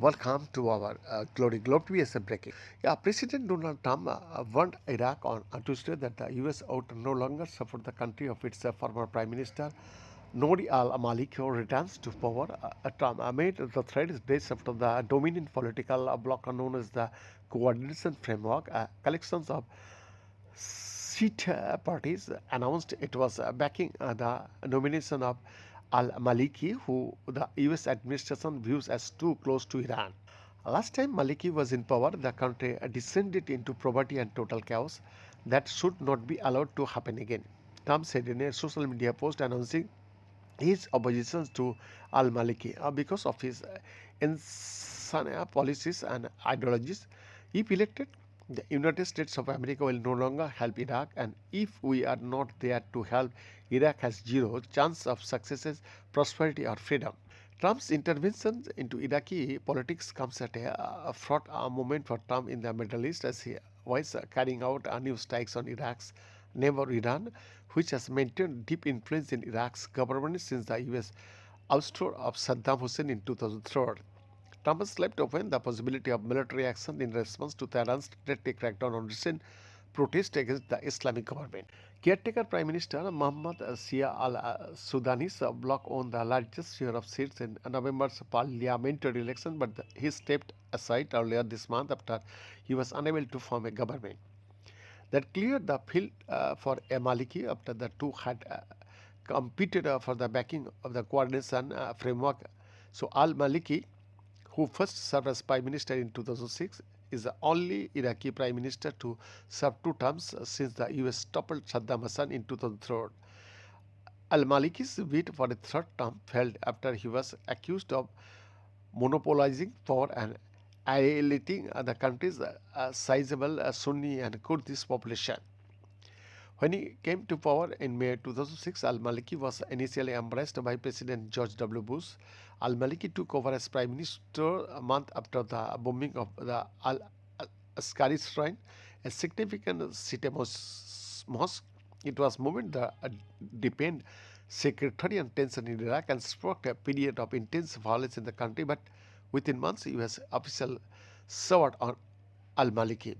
welcome to our Glory Globe TVS breaking. President Donald Trump warned Iraq on Tuesday that the U.S. would no longer support the country of its former Prime Minister Nouri al-Maliki who returns to power. Trump made the threat days after the dominant political bloc known as the Coordination Framework, collections of Sikh parties announced it was backing the nomination of al-Maliki, who the US administration views as too close to Iran. Last time Maliki was in power, the country descended into poverty and total chaos that should not be allowed to happen again. Trump said in a social media post announcing his opposition to al-Maliki because of his insane policies and ideologies. If elected, the United States of America will no longer help Iraq, and if we are not there to help, Iraq has zero chance of success, prosperity, or freedom. Trump's intervention into Iraqi politics comes at a fraught moment for Trump in the Middle East as he was carrying out new strikes on Iraq's neighbor Iran, which has maintained deep influence in Iraq's government since the U.S. ouster of Saddam Hussein in 2003. Trump has left open the possibility of military action in response to Tehran's deadly crackdown on recent protests against the Islamic government. Caretaker Prime Minister Mohammad Shia al-Sudani's bloc won the largest share of seats in November's parliamentary election, but he stepped aside earlier this month after he was unable to form a government. That cleared the field for a Maliki after the two had competed for the backing of the coordination framework. So al-Maliki, who first served as Prime Minister in 2006, is the only Iraqi Prime Minister to serve two terms since the US toppled Saddam Hussein in 2003. Al-Maliki's bid for a third term failed after he was accused of monopolizing power and annihilating the country's sizable Sunni and Kurdish population. When he came to power in May 2006, al-Maliki was initially embraced by President George W. Bush. Al-Maliki took over as Prime Minister a month after the bombing of the Al-Askari Shrine, a significant Shiite mosque. It was movement that deepened sectarian tension in Iraq and sparked a period of intense violence in the country, but within months, US officials soured on al-Maliki.